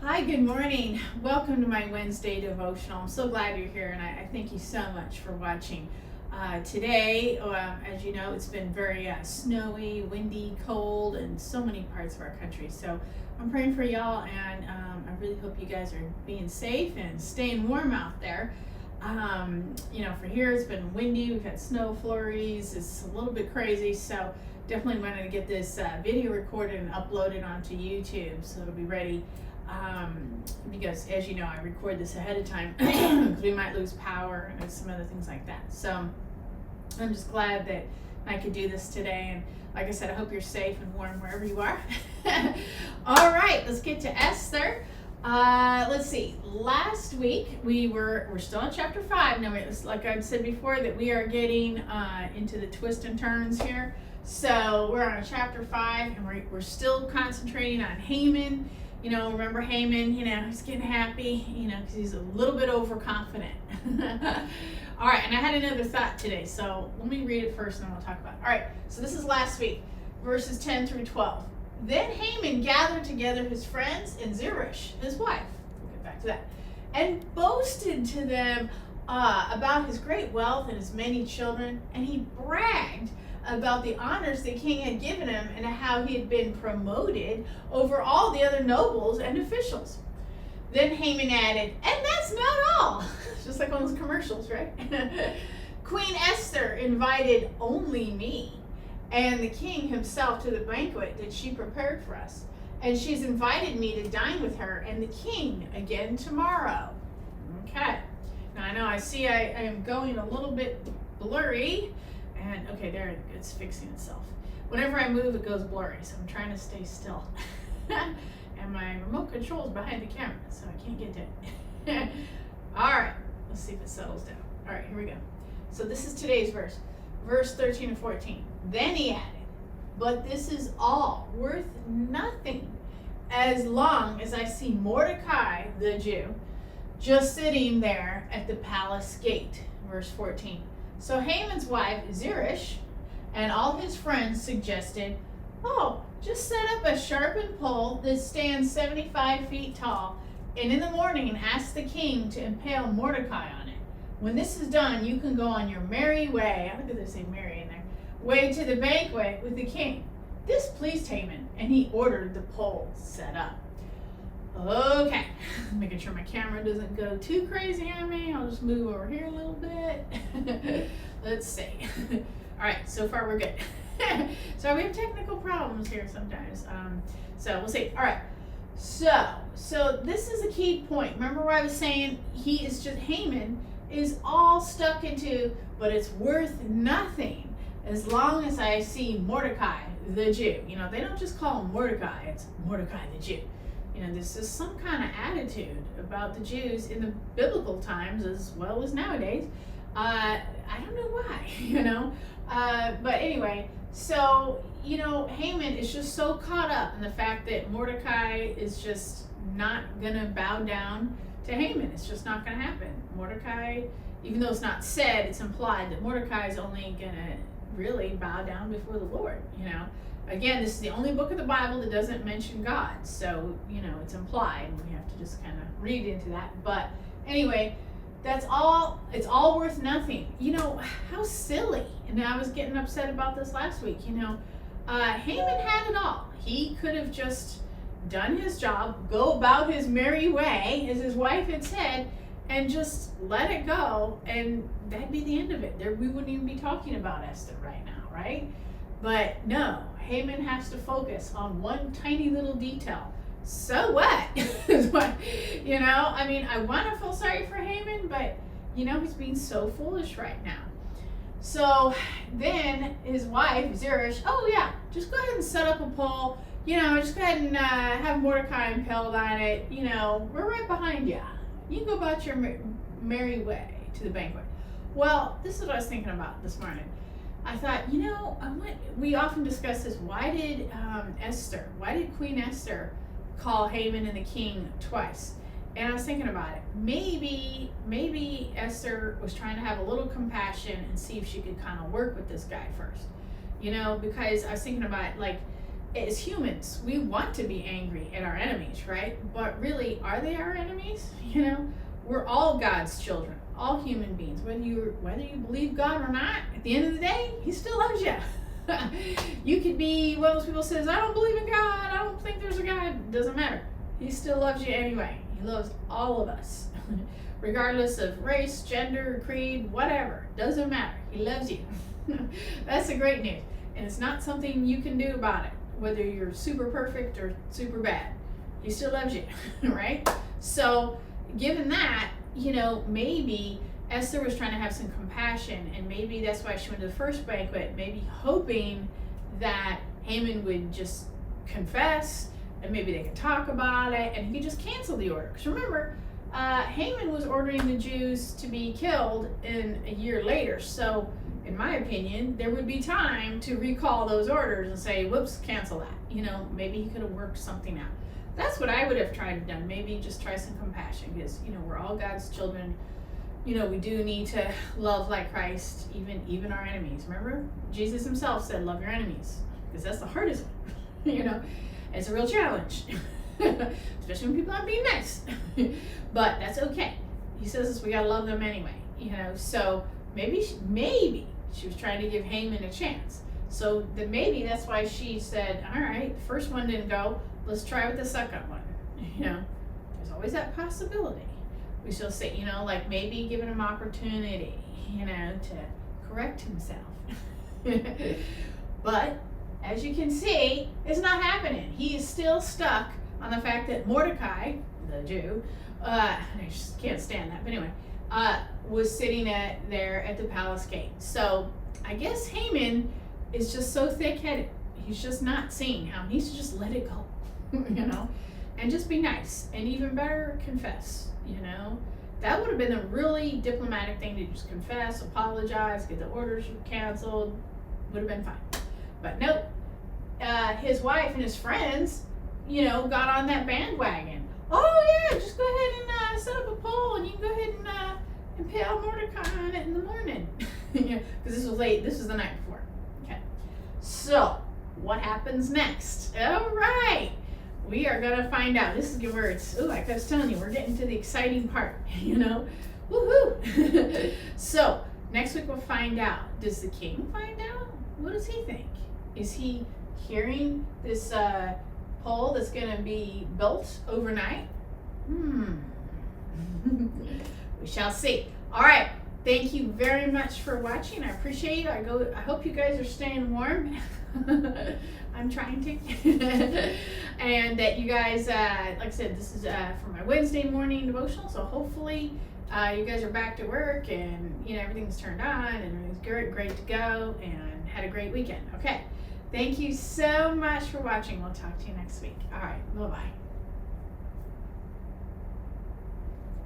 Hi, good morning. Welcome to my Wednesday devotional. I'm so glad you're here, and I thank you so much for watching. Today, as you know, it's been very snowy, windy, cold, in so many parts of our country. So I'm praying for y'all, and I really hope you guys are being safe and staying warm out there. For here it's been windy. We've had snow flurries. It's a little bit crazy, so definitely wanted to get this video recorded and uploaded onto YouTube, so it'll be ready. Because as you know, I record this ahead of time because we might lose power and some other things like that. So I'm just glad that I could do this today. And like I said, I hope you're safe and warm wherever you are. All right, let's get to Esther. Let's see. Last week we're still in chapter 5. Now, like I said before, that we are getting into the twists and turns here. So we're on chapter 5, and we're still concentrating on Haman. Remember Haman, he's getting happy, because he's a little bit overconfident. All right, and I had another thought today, so let me read it first and then we'll talk about it. All right, so this is last week, verses 10 through 12. Then Haman gathered together his friends and Zeresh, his wife, we'll get back to that, and boasted to them about his great wealth and his many children, and he bragged about the honors the king had given him and how he had been promoted over all the other nobles and officials. Then Haman added, and that's not all. Just like on those commercials, right? Queen Esther invited only me and the king himself to the banquet that she prepared for us. And she's invited me to dine with her and the king again tomorrow. Okay. Now I see I am going a little bit blurry. And okay, there it's fixing itself. Whenever I move, it goes blurry, so I'm trying to stay still. And my remote control is behind the camera, so I can't get to it. All right, let's see if it settles down. All right, here we go. So this is today's verse 13 and 14. Then he added, but this is all worth nothing as long as I see Mordecai, the Jew, just sitting there at the palace gate. Verse 14. So Haman's wife, Zeresh, and all his friends suggested, just set up a sharpened pole that stands 75 feet tall, and in the morning ask the king to impale Mordecai on it. When this is done, you can go on your merry way, I think they say merry in there, way to the banquet with the king. This pleased Haman, and he ordered the pole set up. Okay, making sure my camera doesn't go too crazy on me. I'll just move over here a little bit. Let's see. All right, so far we're good. So we have technical problems here sometimes. So we'll see. All right, so this is a key point. Remember what I was saying? Haman is all stuck into, but it's worth nothing as long as I see Mordecai, the Jew. They don't just call him Mordecai, it's Mordecai the Jew. This is some kind of attitude about the Jews in the biblical times as well as nowadays. I don't know why, but anyway, so, Haman is just so caught up in the fact that Mordecai is just not going to bow down to Haman. It's just not going to happen. Mordecai, even though it's not said, it's implied that Mordecai is only going to really bow down before the Lord, Again, this is the only book of the Bible that doesn't mention God, so, it's implied. We have to just kind of read into that. But anyway, it's all worth nothing. How silly. And I was getting upset about this last week. Haman had it all. He could have just done his job, go about his merry way, as his wife had said, and just let it go, and that'd be the end of it. We wouldn't even be talking about Esther right now, right? But no, Haman has to focus on one tiny little detail. So what? Is what, I want to feel sorry for Haman, but, he's being so foolish right now. So then his wife, Zeresh, just go ahead and set up a pole, just go ahead and have Mordecai impaled on it. We're right behind you. You can go about your merry way to the banquet. Well, this is what I was thinking about this morning. I thought, we often discuss this. Why did Queen Esther call Haman and the king twice? And I was thinking about it. Maybe Esther was trying to have a little compassion and see if she could kind of work with this guy first. Because I was thinking about, as humans, we want to be angry at our enemies, right? But really, are they our enemies? We're all God's children, all human beings. Whether you believe God or not, at the end of the day, He still loves you. You could be one of those people who says, I don't believe in God, I don't think there's a God. It doesn't matter. He still loves you anyway. He loves all of us. Regardless of race, gender, creed, whatever. Doesn't matter. He loves you. That's the great news. And it's not something you can do about it, whether you're super perfect or super bad. He still loves you, right? So, given that, maybe Esther was trying to have some compassion, and maybe that's why she went to the first banquet, maybe hoping that Haman would just confess, and maybe they could talk about it, and he could just cancel the order. Because remember, Haman was ordering the Jews to be killed in a year later. So, in my opinion, there would be time to recall those orders and say, whoops, cancel that. Maybe he could have worked something out. That's what I would have tried to do. Maybe just try some compassion, because, we're all God's children. We do need to love like Christ, even our enemies. Remember, Jesus himself said, love your enemies, because that's the hardest one. It's a real challenge, especially when people aren't being nice. But that's okay. He says we gotta love them anyway. So maybe she was trying to give Haman a chance. So then maybe that's why she said, all right, the first one didn't go, let's try with the second one. There's always that possibility. We shall say, like maybe giving him opportunity, to correct himself. But as you can see, it's not happening. He is still stuck on the fact that Mordecai, the Jew, I just can't stand that, but anyway, was sitting there at the palace gate. So I guess Haman is just so thick-headed. He's just not seeing how he needs to just let it go, and just be nice, and even better, confess. That would have been a really diplomatic thing to just confess, apologize, get the orders canceled. Would have been fine. But nope. His wife and his friends, got on that bandwagon. Oh yeah, just go ahead and set up a poll, and you can go ahead and impale Mordecai on it in the morning. Because this was late. This was the night before. Okay. So what happens next? All right. We are going to find out. This is good words. Ooh, like I was telling you, we're getting to the exciting part, Woohoo! So, next week we'll find out. Does the king find out? What does he think? Is he hearing this pole that's going to be built overnight? We shall see. All right. Thank you very much for watching. I appreciate you. I hope you guys are staying warm. I'm trying to. And that you guys, like I said, this is for my Wednesday morning devotional. So hopefully you guys are back to work, and everything's turned on and everything's great to go, and had a great weekend. Okay. Thank you so much for watching. We'll talk to you next week. All right. Bye-bye.